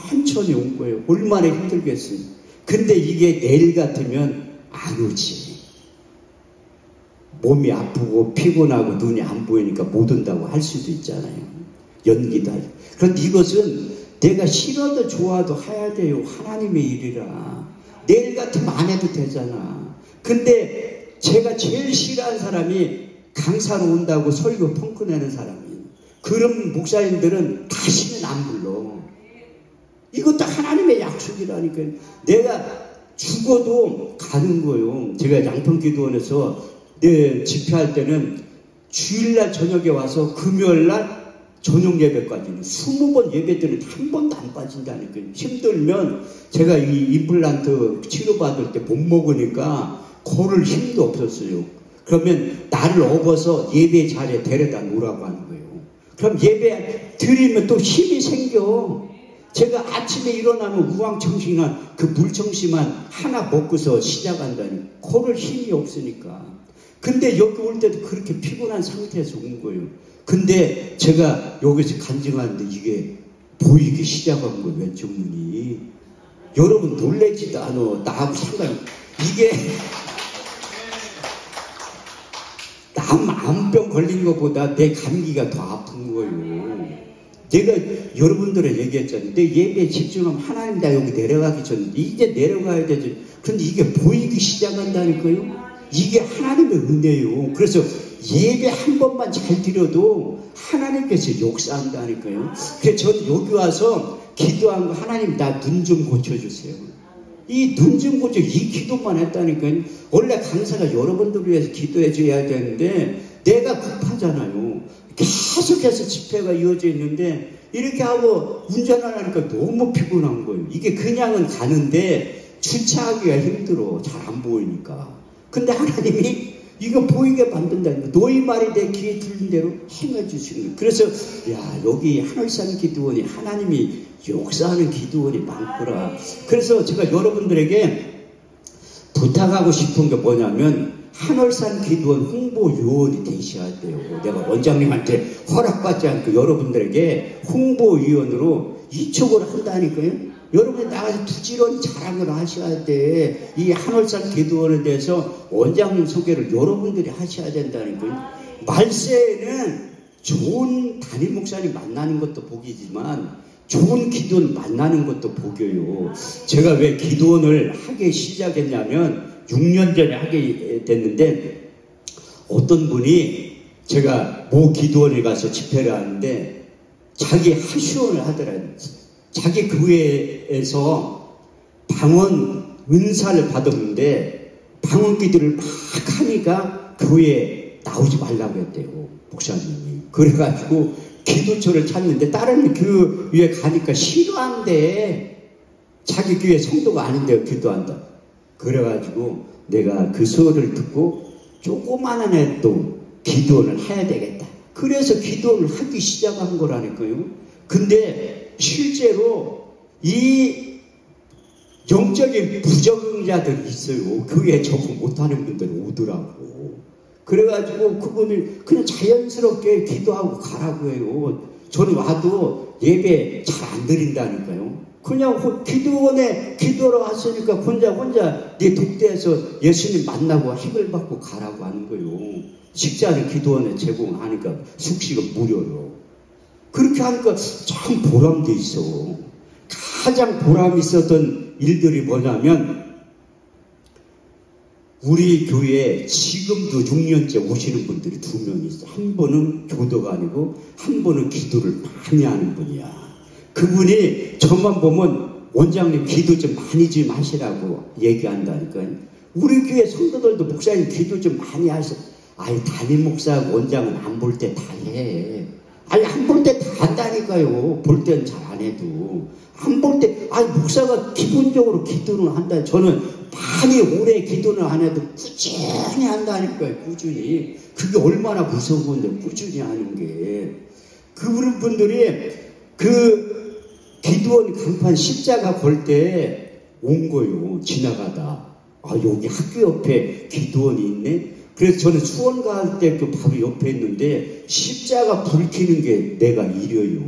천천히 온 거예요. 얼마나 힘들겠어요. 근데 이게 내일 같으면 안 오지. 몸이 아프고 피곤하고 눈이 안 보이니까 못 온다고 할 수도 있잖아요. 연기도 하죠. 그런데 이것은 내가 싫어도 좋아도 해야 돼요. 하나님의 일이라. 내일 같으면 안 해도 되잖아. 근데 제가 제일 싫어하는 사람이 강사로 온다고 설교 펑크 내는 사람이에요. 그런 목사님들은 다시는 안 불러. 이것도 하나님의 약속이라니까요. 내가 죽어도 가는 거예요. 제가 양평기도원에서 내 집회할 때는 주일날 저녁에 와서 금요일날 저녁 예배까지는 20번 예배들은 한 번도 안 빠진다니까요. 힘들면 제가 이 임플란트 치료받을 때 못 먹으니까 걸을 힘도 없었어요. 그러면 나를 업어서 예배 자리에 데려다 놓으라고 하는 거예요. 그럼 예배 드리면 또 힘이 생겨. 제가 아침에 일어나면 우왕청심한 그 물청심한 하나 먹고서 시작한다니. 걸을 힘이 없으니까. 근데 여기 올 때도 그렇게 피곤한 상태에서 온 거예요. 근데 제가 여기서 간증하는데 이게 보이기 시작한 거예요. 왼쪽 눈이. 여러분 놀라지도 않아. 나하고 상관이. 이게 남 암병 걸린 것보다 내 감기가 더 아픈 거예요. 제가 여러분들에 얘기했잖아요. 내 예배에 집중하면 하나님 나 여기 내려가기 전에 이제 내려가야 되지. 그런데 이게 보이기 시작한다니까요. 이게 하나님의 은혜예요. 그래서 예배 한 번만 잘 드려도 하나님께서 역사한다니까요. 그래서 저는 여기 와서 기도한 거 하나님 나 눈 좀 고쳐주세요. 이 눈 좀 고쳐 이 기도만 했다니까요. 원래 강사가 여러분들을 위해서 기도해 줘야 되는데 내가 급하잖아요. 계속해서 집회가 이어져 있는데 이렇게 하고 운전을 하니까 너무 피곤한 거예요. 이게 그냥은 가는데 주차하기가 힘들어. 잘 안 보이니까. 근데 하나님이 이거 보이게 만든다니까. 너희 말이 내 귀에 들린 대로 행해 주시는 거예요. 그래서 야 여기 하늘산 기도원이 하나님이 역사하는 기도원이 많구나. 그래서 제가 여러분들에게 부탁하고 싶은 게 뭐냐면 하늘산 기도원 홍보 요원이 되셔야 돼요. 내가 원장님한테 허락받지 않고 여러분들에게 홍보위원으로 이쪽으로 한다니까요. 여러분이 나가서 부지런히 자랑을 하셔야 돼. 이 하늘산 기도원에 대해서 원장님 소개를 여러분들이 하셔야 된다니까요. 말세에는 좋은 담임 목사님 만나는 것도 복이지만 좋은 기도원 만나는 것도 복이에요. 제가 왜 기도원을 하기 시작했냐면 6년 전에 하게 됐는데 어떤 분이 제가 모 기도원에 가서 집회를 하는데 자기 하시원을 하더라고요. 자기 교회에서 방언 은사를 받았는데 방언 기도를 막 하니까 교회에 나오지 말라고 했대요. 목사님이. 그래가지고 기도처를 찾는데 다른 교회에 가니까 싫어한대. 자기 교회 성도가 아닌데 기도한다. 그래가지고 내가 그 소리를 듣고 조그마한 애도 기도원을 해야 되겠다. 그래서 기도원을 하기 시작한 거라니까요. 근데 실제로 이 영적인 부정자들이 있어요. 교회에 적응 못하는 분들이 오더라고. 그래가지고 그분이 그냥 자연스럽게 기도하고 가라고 해요. 저는 와도 예배 잘 안 드린다니까요. 그냥 기도원에 기도하러 왔으니까 혼자 네 독대에서 예수님 만나고 힘을 받고 가라고 하는 거예요. 식사는 기도원에 제공하니까 숙식은 무료로. 그렇게 하니까 참 보람도 있어. 가장 보람 있었던 일들이 뭐냐면 우리 교회에 지금도 6년째 오시는 분들이 2명 있어. 한 분은 교도가 아니고 한 분은 기도를 많이 하는 분이야. 그분이 저만 보면 원장님 기도 좀 많이 좀 하시라고 얘기한다니까요. 우리 교회 성도들도 목사님 기도 좀 많이 하셔. 아니 담임 목사하고 원장은 안 볼 때 다 해. 아니 안 볼 때 다 한다니까요. 볼 때는 잘 안 해도. 안 볼 때 아니 목사가 기본적으로 기도는 한다. 저는 많이 오래 기도는 안 해도 꾸준히 한다니까요. 꾸준히. 그게 얼마나 무서운 건데 꾸준히 하는 게. 그런 분들이 그 기도원 간판 십자가 걸 때 온 거요. 지나가다. 아 여기 학교 옆에 기도원이 있네. 그래서 저는 수원 갈 때 그 바로 옆에 있는데 십자가 불 켜는 게 내가 이려요.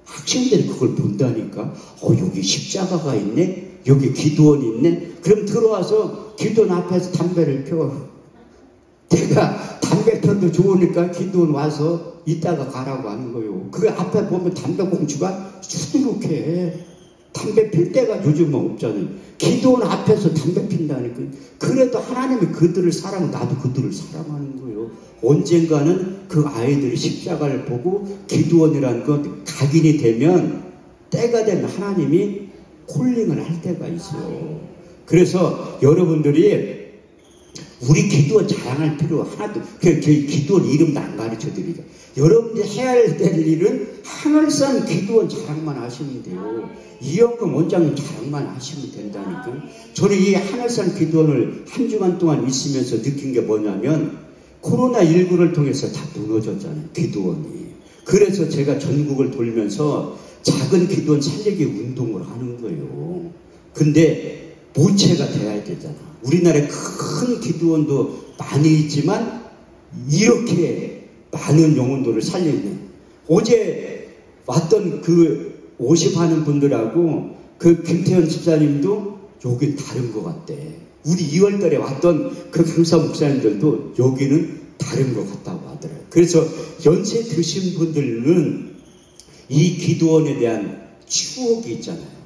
학생들이 그걸 본다니까. 여기 십자가가 있네. 여기 기도원이 있네. 그럼 들어와서 기도원 앞에서 담배를 펴. 내가 담배 펴도 좋으니까 기도원 와서 이따가 가라고 하는 거예요. 그 앞에 보면 담배 공주가 수두룩해. 담배 필 때가 요즘은 없잖아요. 기도원 앞에서 담배 핀다니까. 그래도 하나님이 그들을 사랑, 나도 그들을 사랑하는 거예요. 언젠가는 그 아이들이 십자가를 보고 기도원이라는 것 각인이 되면 때가 되면 하나님이 콜링을 할 때가 있어요. 그래서 여러분들이 우리 기도원 자랑할 필요 하나도, 기도원 이름도 안 가르쳐 드리죠. 여러분들이 해야 될 일은 하늘산 기도원 자랑만 하시면 돼요. 이영금 원장님 자랑만 하시면 된다니까. 저는 이 하늘산 기도원을 한 주간 동안 있으면서 느낀 게 뭐냐면 코로나19를 통해서 다 무너졌잖아요. 기도원이. 그래서 제가 전국을 돌면서 작은 기도원 살리기 운동을 하는 거예요. 근데 모체가 돼야 되잖아. 우리나라에 큰 기도원도 많이 있지만 이렇게 많은 영혼들을 살리는. 어제 왔던 그 50 하는 분들하고 그 김태현 집사님도 여기 다른 것 같대. 우리 2월달에 왔던 그 강사 목사님들도 여기는 다른 것 같다고 하더라고요. 그래서 연세 드신 분들은 이 기도원에 대한 추억이 있잖아요.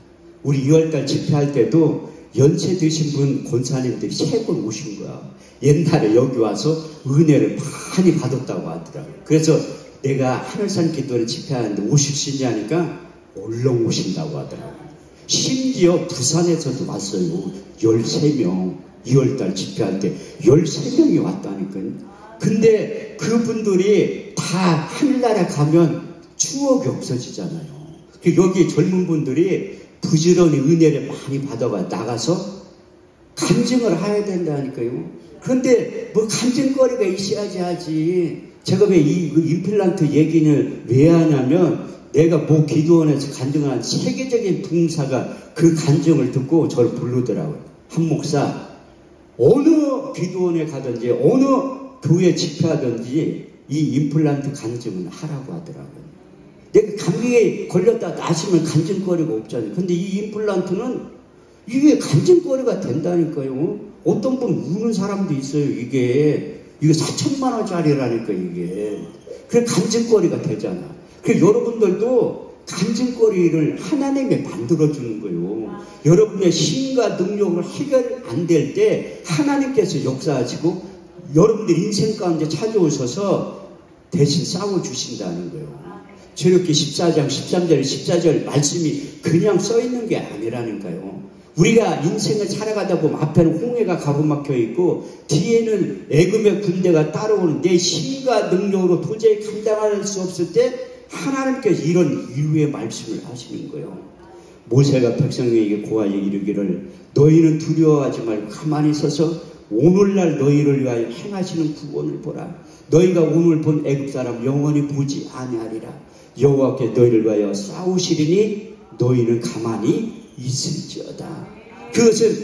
우리 2월달 집회할 때도 연세 드신 분 권사님들이 3번 오신 거야. 옛날에 여기 와서 은혜를 많이 받았다고 하더라고요. 그래서 내가 하늘산 기도를 집회하는데 오실 수 있냐니까 얼른 오신다고 하더라고요. 심지어 부산에서도 왔어요. 13명. 2월달 집회할 때 13명이 왔다니까요. 근데 그분들이 다 하늘나라 가면 추억이 없어지잖아요. 여기 젊은 분들이 부지런히 은혜를 많이 받아가 나가서 간증을 해야 된다니까요. 그런데 뭐 간증거리가 있어야지 하지. 제가 왜 이 임플란트 얘기는 왜 하냐면 내가 뭐 기도원에서 간증한 세계적인 부흥사가 그 간증을 듣고 저를 부르더라고요. 한 목사 어느 기도원에 가든지 어느 교회 집회하든지 이 임플란트 간증은 하라고 하더라고요. 내가 감기에 걸렸다 나시면 간증거리가 없잖아요. 근데 이 임플란트는 이게 간증거리가 된다니까요. 어떤 분 우는 사람도 있어요. 이게 4천만 원짜리라니까 이게. 그래 간증거리가 되잖아. 그래서 여러분들도 간증거리를 하나님이 만들어주는 거예요. 여러분의 힘과 능력으로 해결 안 될 때 하나님께서 역사하시고 여러분들 인생 가운데 찾아오셔서 대신 싸워주신다는 거예요. 출애굽기 14장 13절 14절 말씀이 그냥 써있는 게 아니라니까요. 우리가 인생을 살아가다 보면 앞에는 홍해가 가로막혀 있고 뒤에는 애굽의 군대가 따라오는 내 힘과 능력으로 도저히 감당할 수 없을 때 하나님께서 이런 위로의 말씀을 하시는 거예요. 모세가 백성에게 고하여 이르기를 너희는 두려워하지 말고 가만히 서서 오늘날 너희를 위하여 행하시는 구원을 보라. 너희가 오늘 본 애굽 사람 영원히 보지 아니하리라. 여호와께 너희를 위하여 싸우시리니 너희는 가만히 있을지어다. 그것은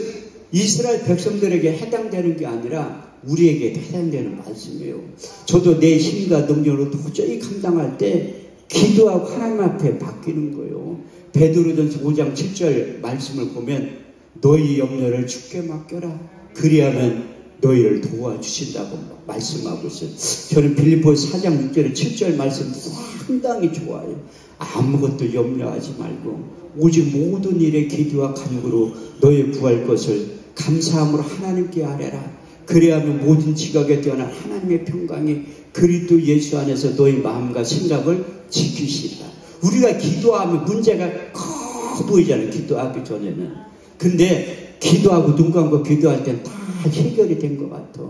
이스라엘 백성들에게 해당되는 게 아니라 우리에게 해당되는 말씀이에요. 저도 내 힘과 능력으로 도저히 감당할 때 기도하고 하나님 앞에 맡기는 거예요. 베드로전서 5장 7절 말씀을 보면 너희 염려를 주께 맡겨라. 그리하면 너희를 도와주신다고 말씀하고 있어요. 저는 빌립보서 4장 6절 7절 말씀 상당히 좋아요. 아무것도 염려하지 말고 오직 모든 일에 기도와 간구로 너희 구할 것을 감사함으로 하나님께 아뢰라. 그리하면 모든 지각에 뛰어난 하나님의 평강이 그리스도 예수 안에서 너희 마음과 생각을 지키시리라. 우리가 기도하면 문제가 커 보이잖아요. 기도하기 전에는. 근데 기도하고 눈 감고 기도할 땐 다 해결이 된 것 같아.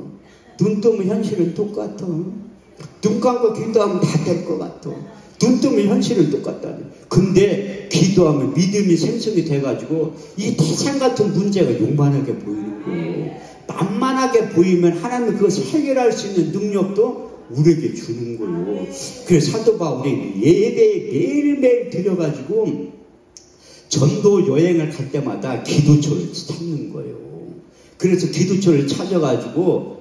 눈 뜨면 현실은 똑같아. 눈 감고 기도하면 다 될 것 같아. 눈 뜨면 현실은 똑같다. 근데 기도하면 믿음이 생성이 돼가지고 이 태산 같은 문제가 요만하게 보이는 거예요. 만만하게 보이면 하나님은 그것을 해결할 수 있는 능력도 우리에게 주는 거예요. 그래서 사도 바울이 예배에 매일매일 들여가지고 전도 여행을 갈 때마다 기도처를 찾는 거예요. 그래서 기도처를 찾아가지고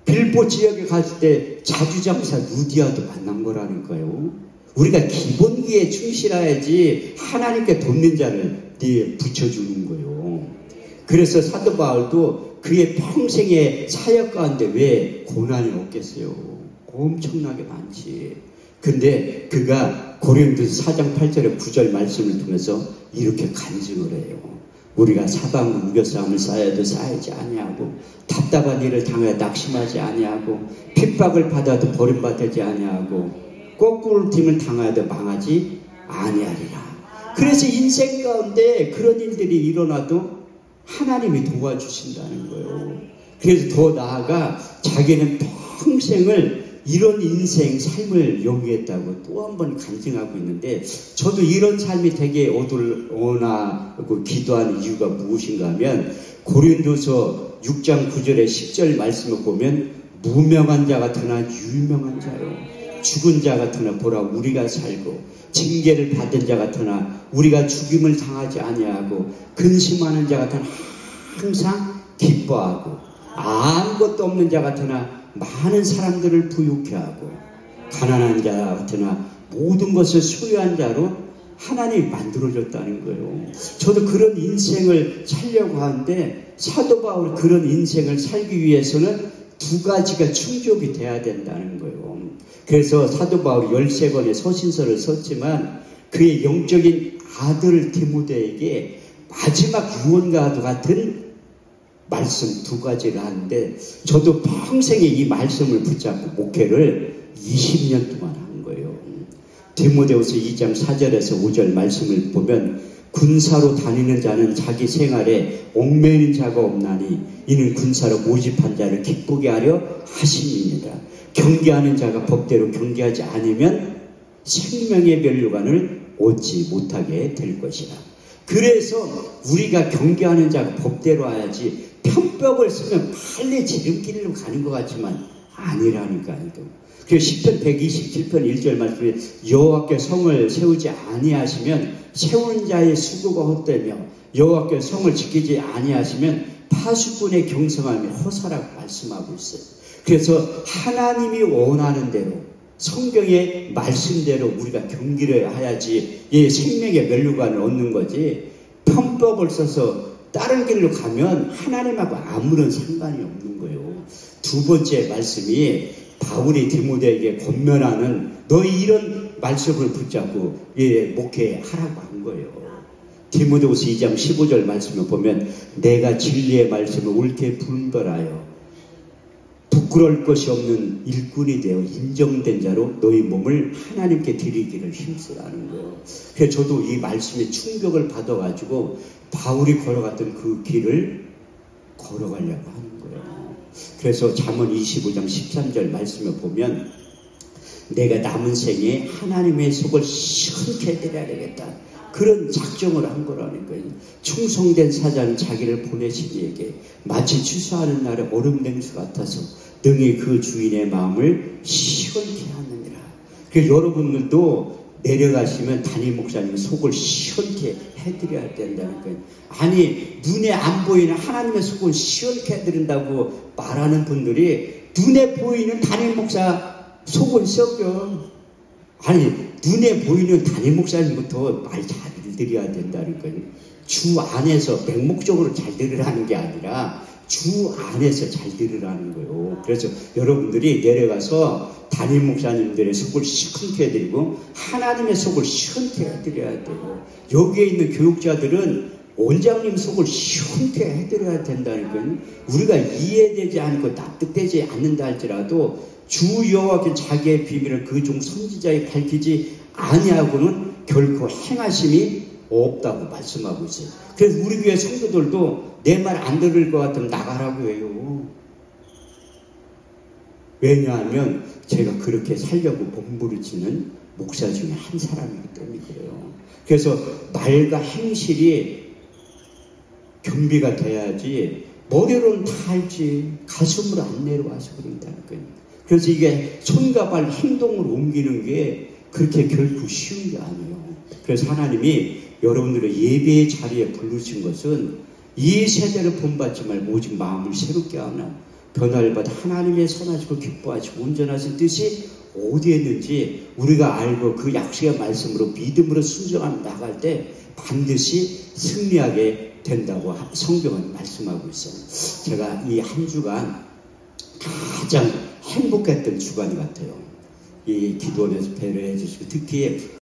빌보 지역에 갔을 때 자주장사 루디아도 만난 거라는 거예요. 우리가 기본기에 충실해야지 하나님께 돕는 자를 붙여주는 거예요. 그래서 사도 바울도 그의 평생의 사역 가운데 왜 고난이 없겠어요? 엄청나게 많지. 근데 그가 고린도서 4장 8절에 9절 말씀을 통해서 이렇게 간증을 해요. 우리가 사방으로 우겨싸움을 쌓아도 쌓이지 아니하고 답답한 일을 당하여 낙심하지 아니하고 핍박을 받아도 버림받지 아니하고 꼬꾸름을 당하여도 망하지 아니하리라. 그래서 인생 가운데 그런 일들이 일어나도 하나님이 도와주신다는 거예요. 그래서 더 나아가 자기는 평생을 이런 인생 삶을 용기했다고 또 한 번 간증하고 있는데 저도 이런 삶이 되게 원하고 기도하는 이유가 무엇인가 하면 고린도서 6장 9절에 10절 말씀을 보면 무명한 자 같으나 유명한 자요 죽은 자 같으나 보라 우리가 살고 징계를 받은 자 같으나 우리가 죽임을 당하지 아니하고 근심하는 자 같으나 항상 기뻐하고 아무것도 없는 자 같으나 많은 사람들을 부유케 하고 가난한 자 같으나 모든 것을 소유한 자로 하나님이 만들어줬다는 거예요. 저도 그런 인생을 살려고 하는데 사도 바울이 그런 인생을 살기 위해서는 두 가지가 충족이 돼야 된다는 거예요. 그래서 사도 바울이 13권의 서신서를 썼지만 그의 영적인 아들 디모데에게 마지막 유언과도 같은 말씀 두 가지를 하는데 저도 평생에 이 말씀을 붙잡고 목회를 20년 동안 한 거예요. 디모데후서 2장 4절에서 5절 말씀을 보면 군사로 다니는 자는 자기 생활에 얽매이는 자가 없나니 이는 군사로 모집한 자를 기쁘게 하려 하심이니라. 경계하는 자가 법대로 경계하지 않으면 생명의 면류관을 얻지 못하게 될 것이라. 그래서 우리가 경계하는 자가 법대로 해야지 편법을 쓰면 빨리 지름길로 가는 것 같지만 아니라니까요. 그래서 시편 127편 1절 말씀에 여호와께 성을 세우지 아니하시면 세우는 자의 수고가 헛되며 여호와께 성을 지키지 아니하시면 파수꾼의 경성함이 허사라고 말씀하고 있어요. 그래서 하나님이 원하는 대로 성경의 말씀대로 우리가 경기를 해야지 이 생명의 면류관을 얻는 거지 편법을 써서 다른 길로 가면 하나님하고 아무런 상관이 없는 거예요. 두 번째 말씀이 바울이 디모데에게 권면하는 너희 이런 말씀을 붙잡고 목회하라고 한 거예요. 디모데후서 2장 15절 말씀을 보면 내가 진리의 말씀을 옳게 분별하여 부끄러울 것이 없는 일꾼이 되어 인정된 자로 너희 몸을 하나님께 드리기를 힘쓰라는 거예요. 그래서 저도 이 말씀에 충격을 받아가지고 바울이 걸어갔던 그 길을 걸어가려고 하는 거예요. 그래서 잠언 25장 13절 말씀을 보면 내가 남은 생에 하나님의 속을 시원케 드려야 되겠다. 그런 작정을 한 거라는 거예요. 충성된 사자는 자기를 보내신 이에게 마치 추수하는 날의 얼음 냉수 같아서 능히 그 주인의 마음을 시원케 하느니라. 그래서 여러분들도 내려가시면 담임 목사님 속을 시원케 해드려야 된다는 거예요. 아니 눈에 안 보이는 하나님의 속을 시원케 해드린다고 말하는 분들이 눈에 보이는 담임 목사 속을 썩여. 아니 눈에 보이는 담임 목사님부터 말 잘 드려야 된다는 거예요. 주 안에서 맹목적으로 잘 들으라는 게 아니라 주 안에서 잘 들으라는 거예요. 그래서 여러분들이 내려가서 담임 목사님들의 속을 시원케 해드리고 하나님의 속을 시원케 해드려야 돼요. 여기에 있는 교육자들은 원장님 속을 시원케 해드려야 된다는 건 우리가 이해되지 않고 납득되지 않는다 할지라도 주 여호와께 자기의 비밀을 그 중 선지자에 밝히지 아니하고는 결코 행하심이 없다고 말씀하고 있어요. 그래서 우리 교회 성도들도 내 말 안 들을 것 같으면 나가라고 해요. 왜냐하면 제가 그렇게 살려고 몸부림치는 목사 중에 한 사람이기 때문에 그래요. 그래서 말과 행실이 겸비가 돼야지 머리로는 다 알지 가슴으로 안 내려와서 그런다는 거예요. 그래서 이게 손과 발 행동으로 옮기는 게 그렇게 결코 쉬운 게 아니에요. 그래서 하나님이 여러분들의 예배의 자리에 부르신 것은 이 세대를 본받지 말고 오직 마음을 새롭게 하나 변화를 받아 하나님의 선하시고 기뻐하시고 온전하신 뜻이 어디에 있는지 우리가 알고 그 약속의 말씀으로 믿음으로 순종하며 나갈 때 반드시 승리하게 된다고 성경은 말씀하고 있어요. 제가 이 한 주간 가장 행복했던 주간 같아요. 이 기도원에서 배려해 주시고 특히